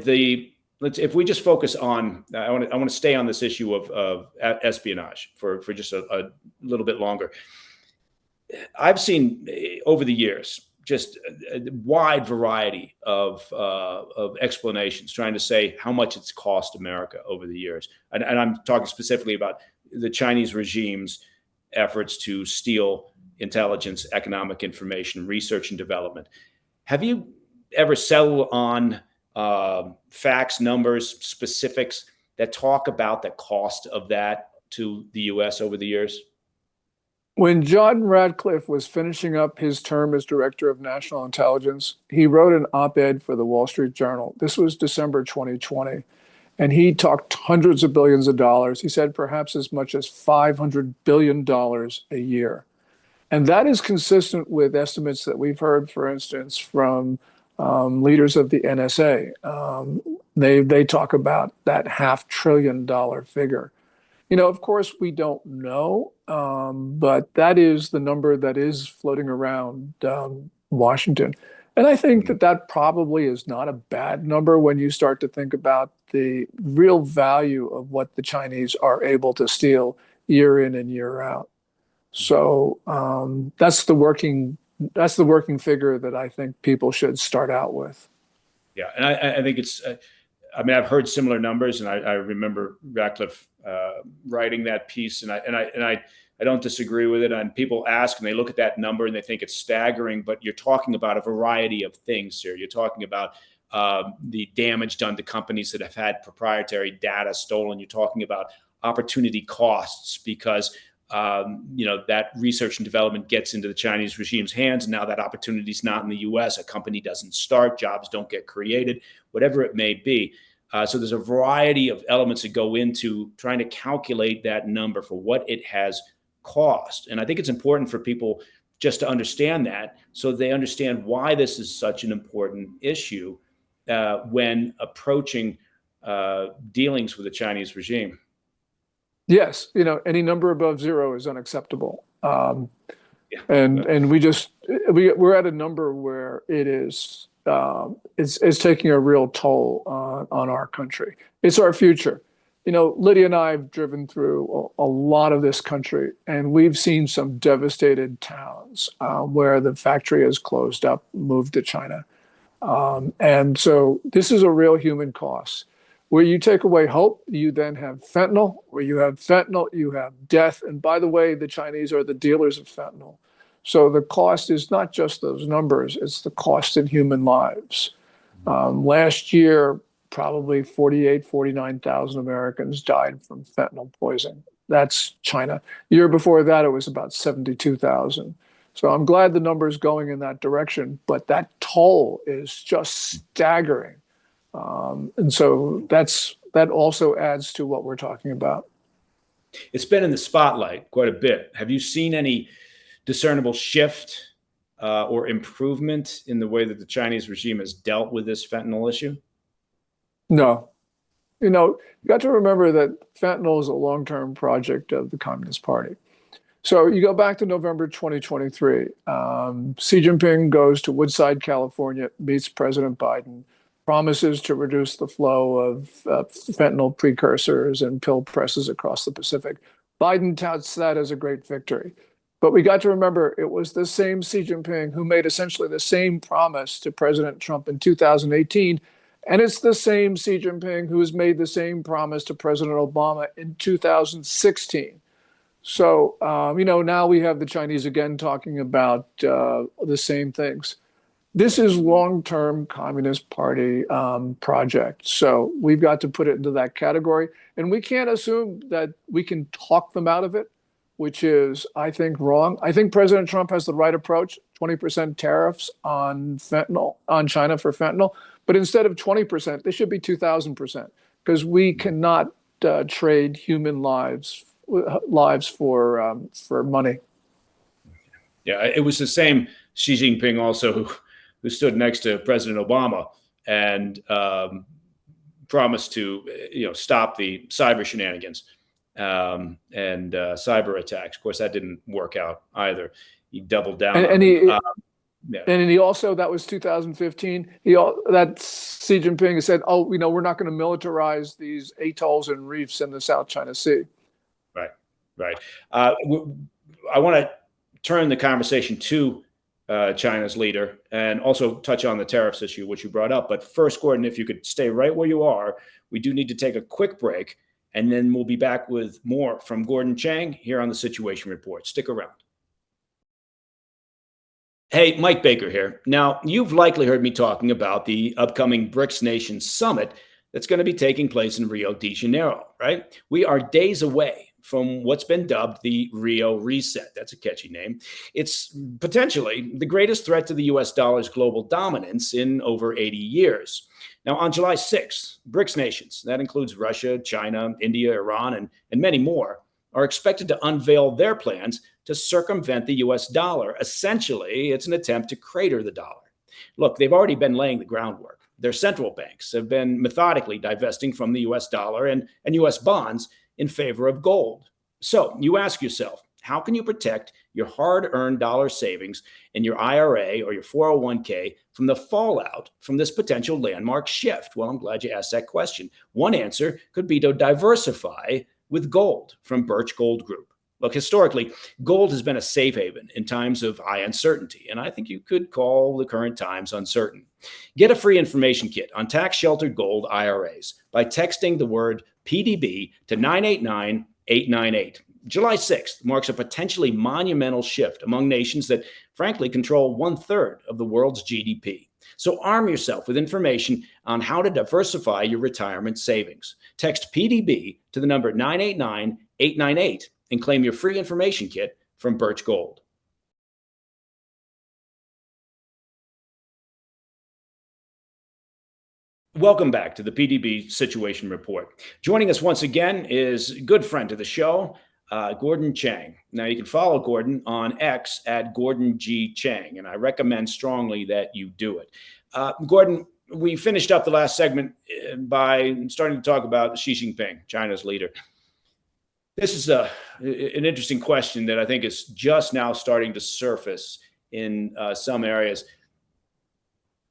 the if we just focus on, I want to stay on this issue of espionage for just a little bit longer. I've seen over the years just a wide variety of explanations trying to say how much it's cost America over the years. And I'm talking specifically about the Chinese regime's efforts to steal intelligence, economic information, research and development. Have you ever settled on facts, numbers, specifics that talk about the cost of that to the U.S. over the years? When John Radcliffe was finishing up his term as Director of National Intelligence, he wrote an op-ed for the Wall Street Journal. This was December 2020. And he talked hundreds of billions of dollars. He said perhaps as much as $500 billion a year. And that is consistent with estimates that we've heard, for instance, from leaders of the NSA. They talk about that $500 billion figure. Of course, we don't know, but that is the number that is floating around Washington. And I think that probably is not a bad number when you start to think about the real value of what the Chinese are able to steal year in and year out. So that's the working figure that I think people should start out with. Yeah, and I think it's. I've heard similar numbers, and I remember Radcliffe writing that piece, and I don't disagree with it. And people ask, and they look at that number, and they think it's staggering. But you're talking about a variety of things here. You're talking about the damage done to companies that have had proprietary data stolen. You're talking about opportunity costs because that research and development gets into the Chinese regime's hands. And now that opportunity is not in the U.S. A company doesn't start, jobs don't get created, whatever it may be. So there's a variety of elements that go into trying to calculate that number for what it has cost. And I think it's important for people just to understand that, so they understand why this is such an important issue when approaching dealings with the Chinese regime. Yes, any number above zero is unacceptable. And we're at a number where it is it's taking a real toll on our country. It's our future. Lydia and I have driven through a lot of this country, and we've seen some devastated towns where the factory has closed up, moved to China. And so this is a real human cost. Where you take away hope, you then have fentanyl. Where you have fentanyl, you have death. And by the way, the Chinese are the dealers of fentanyl. So the cost is not just those numbers, it's the cost in human lives. Last year, probably 49,000 Americans died from fentanyl poisoning. That's China. The year before that, it was about 72,000. So I'm glad the number is going in that direction, but that toll is just staggering. And so that also adds to what we're talking about. It's been in the spotlight quite a bit. Have you seen any discernible shift or improvement in the way that the Chinese regime has dealt with this fentanyl issue? No. You know, you got to remember that fentanyl is a long-term project of the Communist Party. So you go back to November 2023. Xi Jinping goes to Woodside, California, meets President Biden, promises to reduce the flow of fentanyl precursors and pill presses across the Pacific. Biden touts that as a great victory. But we got to remember it was the same Xi Jinping who made essentially the same promise to President Trump in 2018. And it's the same Xi Jinping who has made the same promise to President Obama in 2016. So, now we have the Chinese again talking about the same things. This is long-term Communist Party project. So we've got to put it into that category. And we can't assume that we can talk them out of it, which is, I think, wrong. I think President Trump has the right approach, 20% tariffs on fentanyl, on China for fentanyl. But instead of 20%, they should be 2,000%, because we cannot trade human lives for money. Yeah, it was the same Xi Jinping also who stood next to President Obama and promised to stop the cyber shenanigans and cyber attacks. Of course, that didn't work out either. He doubled down. And he also, that was 2015. That Xi Jinping said, we're not going to militarize these atolls and reefs in the South China Sea. Right. I want to turn the conversation to China's leader and also touch on the tariffs issue, which you brought up. But first, Gordon, if you could stay right where you are, we do need to take a quick break, and then we'll be back with more from Gordon Chang here on the Situation Report. Stick around. Hey, Mike Baker here. Now, you've likely heard me talking about the upcoming BRICS Nations Summit that's going to be taking place in Rio de Janeiro, right? We are days away from what's been dubbed the Rio Reset. That's a catchy name. It's potentially the greatest threat to the US dollar's global dominance in over 80 years. Now, on July 6th, BRICS nations, that includes Russia, China, India, Iran, and many more, are expected to unveil their plans to circumvent the US dollar. Essentially, it's an attempt to crater the dollar. Look, they've already been laying the groundwork. Their central banks have been methodically divesting from the US dollar and US bonds in favor of gold. So you ask yourself, how can you protect your hard-earned dollar savings in your IRA or your 401k from the fallout from this potential landmark shift? Well, I'm glad you asked that question. One answer could be to diversify with gold from Birch Gold Group. Look, historically, gold has been a safe haven in times of high uncertainty, and I think you could call the current times uncertain. Get a free information kit on tax-sheltered gold IRAs by texting the word PDB to 989-898. July 6th marks a potentially monumental shift among nations that, frankly, control 1/3 of the world's GDP. So arm yourself with information on how to diversify your retirement savings. Text PDB to the number 989-898 and claim your free information kit from Birch Gold. Welcome back to the PDB Situation Report. Joining us once again is a good friend of the show, Gordon Chang. Now, you can follow Gordon on X at Gordon G. Chang, and I recommend strongly that you do it. Gordon, we finished up the last segment by starting to talk about Xi Jinping, China's leader. This is an interesting question that I think is just now starting to surface in some areas.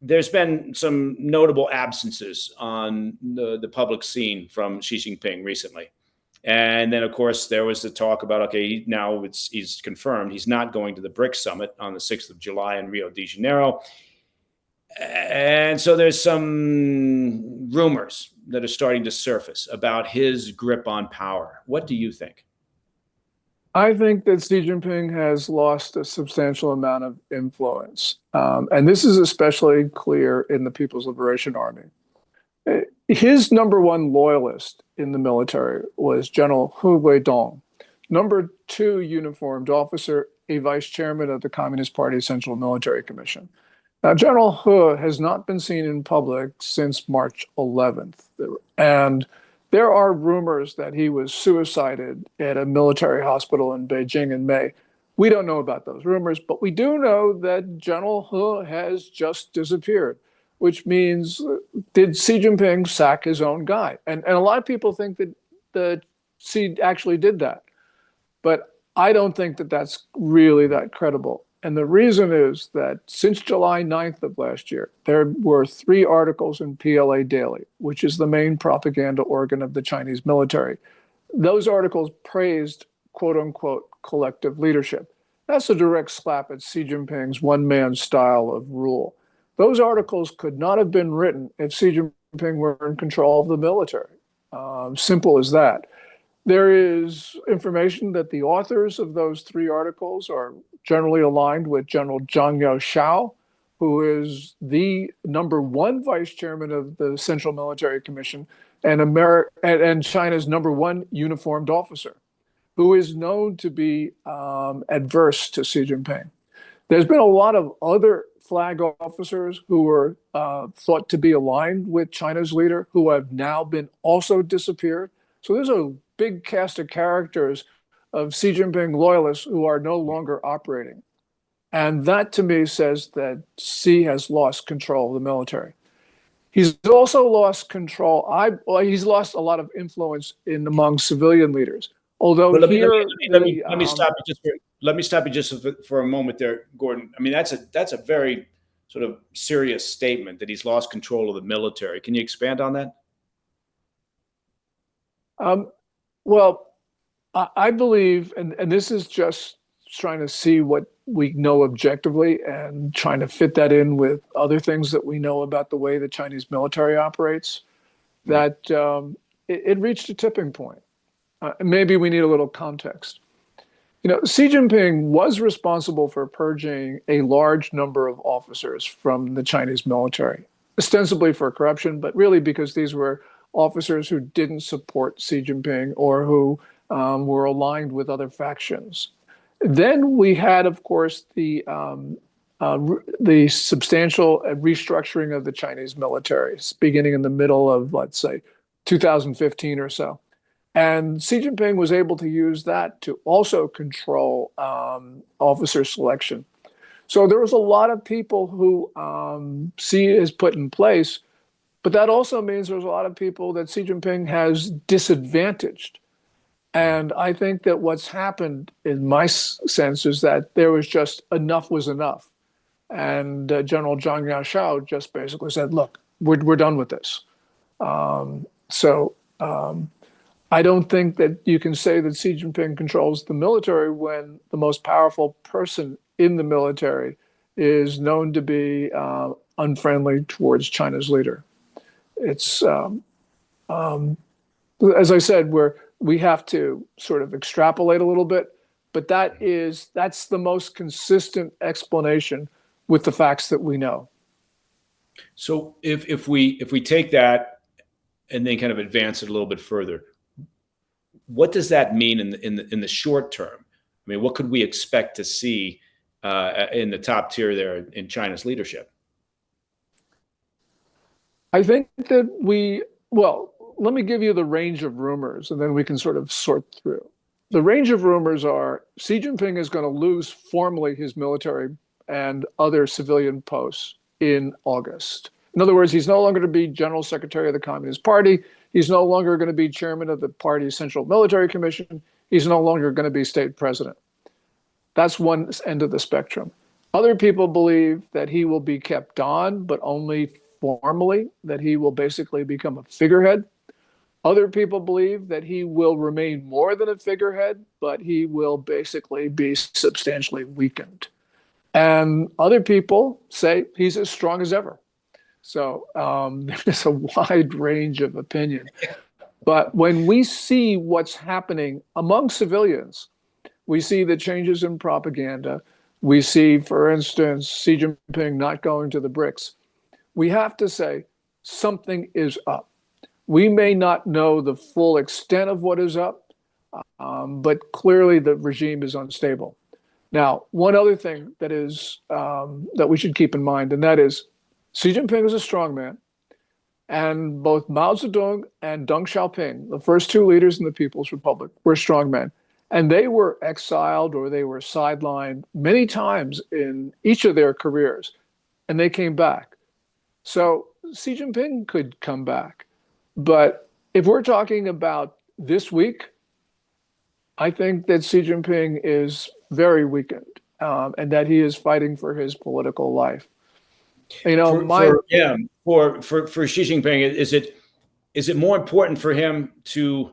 There's been some notable absences on the public scene from Xi Jinping recently. And then, of course, there was the talk about, okay, now he's confirmed he's not going to the BRICS summit on the 6th of July in Rio de Janeiro. And so there's some rumors that are starting to surface about his grip on power. What do you think? I think that Xi Jinping has lost a substantial amount of influence. And this is especially clear in the People's Liberation Army. His number one loyalist in the military was General Hu Weidong, number two uniformed officer, a vice chairman of the Communist Party Central Military Commission. Now, General Hu has not been seen in public since March 11th. And There are rumors that he was suicided at a military hospital in Beijing in May. We don't know about those rumors, but we do know that General He has just disappeared, which means did Xi Jinping sack his own guy? And a lot of people think that Xi actually did that, but I don't think that that's really that credible. And the reason is that since July 9th of last year, there were 3 articles in PLA Daily, which is the main propaganda organ of the Chinese military. Those articles praised, quote unquote, collective leadership. That's a direct slap at Xi Jinping's one-man style of rule. Those articles could not have been written if Xi Jinping were in control of the military. Simple as that. There is information that the authors of those 3 articles are generally aligned with General Zhang Yaoshao, who is the #1 vice chairman of the Central Military Commission and China's #1 uniformed officer, who is known to be adverse to Xi Jinping. There's been a lot of other flag officers who were thought to be aligned with China's leader who have now been also disappeared. So there's a big cast of characters of Xi Jinping loyalists who are no longer operating. And that to me says that Xi has lost control of the military. He's also lost control. He's lost a lot of influence among civilian leaders. Although let me stop you just for a moment there, Gordon. I mean, that's a very sort of serious statement that he's lost control of the military. Can you expand on that? Well, I believe, and this is just trying to see what we know objectively and trying to fit that in with other things that we know about the way the Chinese military operates, that it reached a tipping point. Maybe we need a little context. Xi Jinping was responsible for purging a large number of officers from the Chinese military, ostensibly for corruption, but really because these were officers who didn't support Xi Jinping or who were aligned with other factions. Then we had, of course, the substantial restructuring of the Chinese military, beginning in the middle of, let's say, 2015 or so. And Xi Jinping was able to use that to also control officer selection. So there was a lot of people who Xi has put in place, but that also means there's a lot of people that Xi Jinping has disadvantaged. And I think that what's happened, in my sense, is that there was just enough was enough. And General Zhang Yaoshao just basically said, look, we're done with this. I don't think that you can say that Xi Jinping controls the military when the most powerful person in the military is known to be unfriendly towards China's leader. It's, as I said, we have to sort of extrapolate a little bit, but that's the most consistent explanation with the facts that we know. So if we take that and then kind of advance it a little bit further, what does that mean in the short term? I mean, what could we expect to see in the top tier there in China's leadership? I think that let me give you the range of rumors, and then we can sort of sort through. The range of rumors are Xi Jinping is going to lose formally his military and other civilian posts in August. In other words, he's no longer to be General Secretary of the Communist Party. He's no longer going to be chairman of the party's Central Military Commission. He's no longer going to be state president. That's one end of the spectrum. Other people believe that he will be kept on, but only formally, that he will basically become a figurehead. Other people believe that he will remain more than a figurehead, but he will basically be substantially weakened. And other people say he's as strong as ever. So there's a wide range of opinion. But when we see what's happening among civilians, we see the changes in propaganda. We see, for instance, Xi Jinping not going to the BRICS. We have to say something is up. We may not know the full extent of what is up, but clearly the regime is unstable. Now, one other thing that is that we should keep in mind, and that is Xi Jinping is a strong man. And both Mao Zedong and Deng Xiaoping, the first two leaders in the People's Republic, were strongmen. And they were exiled or they were sidelined many times in each of their careers. And they came back. So Xi Jinping could come back. But if we're talking about this week, I think that Xi Jinping is very weakened, and that he is fighting for his political life. You know, for Xi Jinping, is it more important for him to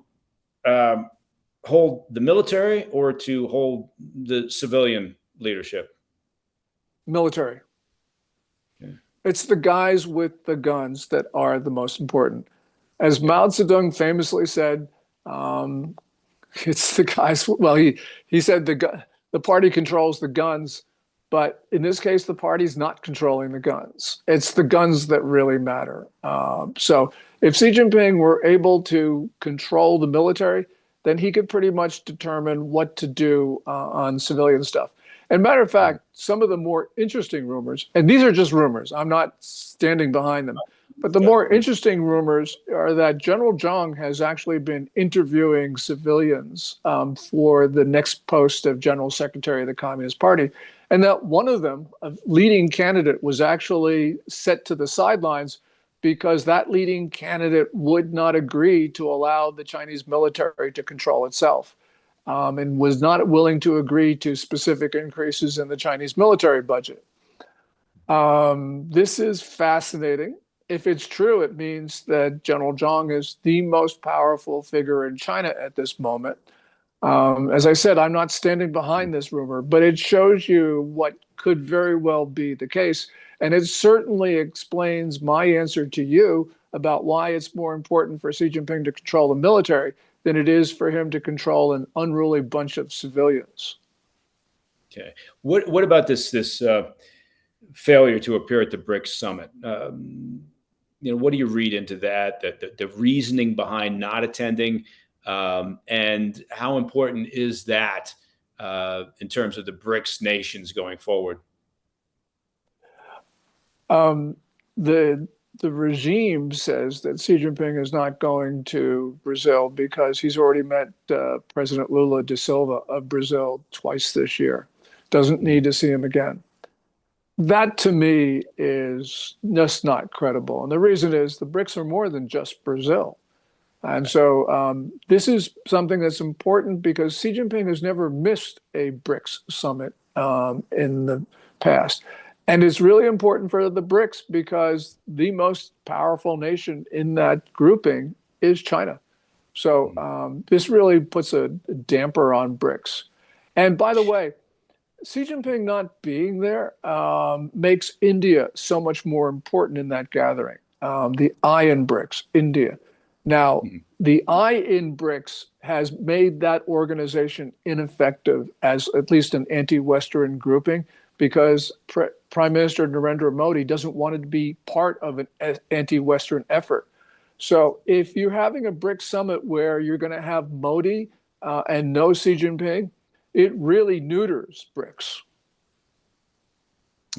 hold the military or to hold the civilian leadership? Military. Okay. It's the guys with the guns that are the most important. As Mao Zedong famously said, it's the guys. Well, he said the party controls the guns, but in this case, the party's not controlling the guns. It's the guns that really matter. So if Xi Jinping were able to control the military, then he could pretty much determine what to do on civilian stuff. And matter of fact, some of the more interesting rumors, and these are just rumors, I'm not standing behind them, but the more interesting rumors are that General Chang has actually been interviewing civilians for the next post of General Secretary of the Communist Party, and that one of them, a leading candidate, was actually set to the sidelines because that leading candidate would not agree to allow the Chinese military to control itself, and was not willing to agree to specific increases in the Chinese military budget. This is fascinating. If it's true, it means that General Chang is the most powerful figure in China at this moment. As I said, I'm not standing behind this rumor, but it shows you what could very well be the case. And it certainly explains my answer to you about why it's more important for Xi Jinping to control the military than it is for him to control an unruly bunch of civilians. Okay. What about this failure to appear at the BRICS summit? What do you read into that? The reasoning behind not attending, and how important is that in terms of the BRICS nations going forward? The regime says that Xi Jinping is not going to Brazil because he's already met President Lula da Silva of Brazil twice this year. Doesn't need to see him again. That, to me, is just not credible. And the reason is the BRICS are more than just Brazil. And so this is something that's important because Xi Jinping has never missed a BRICS summit in the past. And it's really important for the BRICS because the most powerful nation in that grouping is China. So this really puts a damper on BRICS. And by the way, Xi Jinping not being there makes India so much more important in that gathering. The I in BRICS, India. Now, the I in BRICS has made that organization ineffective as at least an anti-Western grouping because Prime Minister Narendra Modi doesn't want to be part of an anti-Western effort. So if you're having a BRICS summit where you're going to have Modi and no Xi Jinping, it really neuters BRICS.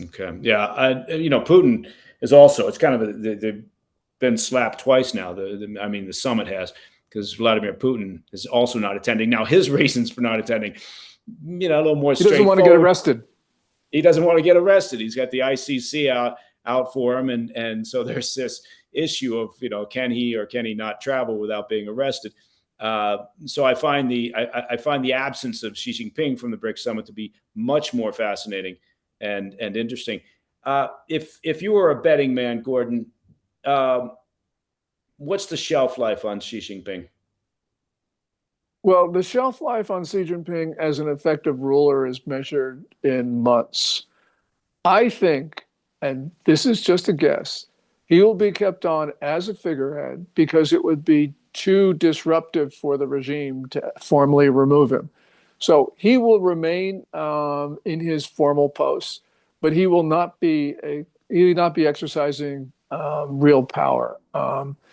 Okay. Yeah. Putin is also, it's kind of, they've been slapped twice now. The summit has, because Vladimir Putin is also not attending. Now, his reasons for not attending, a little more straightforward. He doesn't want to get arrested. He doesn't want to get arrested. He's got the ICC out for him. And so there's this issue of, can he or can he not travel without being arrested? So I find the absence of Xi Jinping from the BRICS summit to be much more fascinating and interesting. If you were a betting man, Gordon, what's the shelf life on Xi Jinping? Well, the shelf life on Xi Jinping as an effective ruler is measured in months. I think, and this is just a guess, he will be kept on as a figurehead because it would be too disruptive for the regime to formally remove him. So he will remain in his formal posts, but he will not be exercising real power.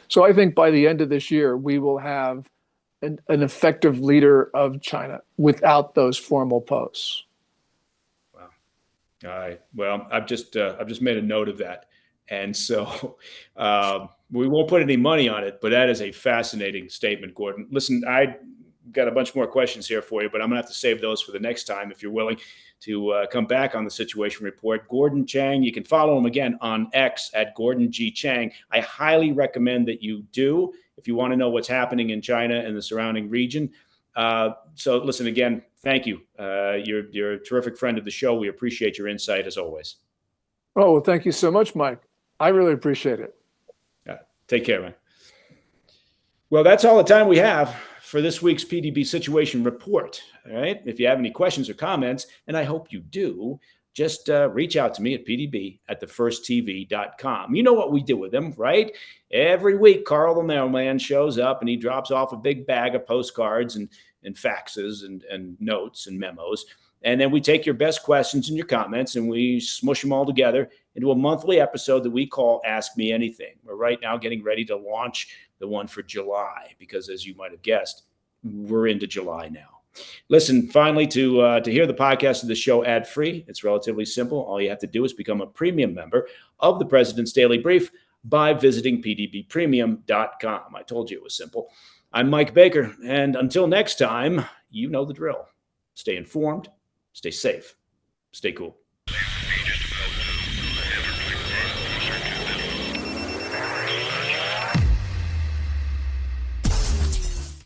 So I think by the end of this year, we will have an effective leader of China without those formal posts. Wow. All right. Well, I've just made a note of that. And so we won't put any money on it, but that is a fascinating statement, Gordon. Listen, I got a bunch more questions here for you, but I'm going to have to save those for the next time if you're willing to come back on the Situation Report. Gordon Chang, you can follow him again on X at Gordon G. Chang. I highly recommend that you do if you want to know what's happening in China and the surrounding region. So listen, again, thank you. You're a terrific friend of the show. We appreciate your insight as always. Oh, well, thank you so much, Mike. I really appreciate it. Take care, man. Well, that's all the time we have for this week's PDB Situation Report. All right. If you have any questions or comments, and I hope you do, just reach out to me at pdb@thefirsttv.com. You know what we do with them, right? Every week, Carl the mailman shows up and he drops off a big bag of postcards and faxes and notes and memos. And then we take your best questions and your comments and we smush them all together into a monthly episode that we call Ask Me Anything. We're right now getting ready to launch the one for July because, as you might have guessed, we're into July now. Listen, finally, to hear the podcast of the show ad-free, it's relatively simple. All you have to do is become a premium member of the President's Daily Brief by visiting pdbpremium.com. I told you it was simple. I'm Mike Baker, and until next time, you know the drill. Stay informed, stay safe, stay cool.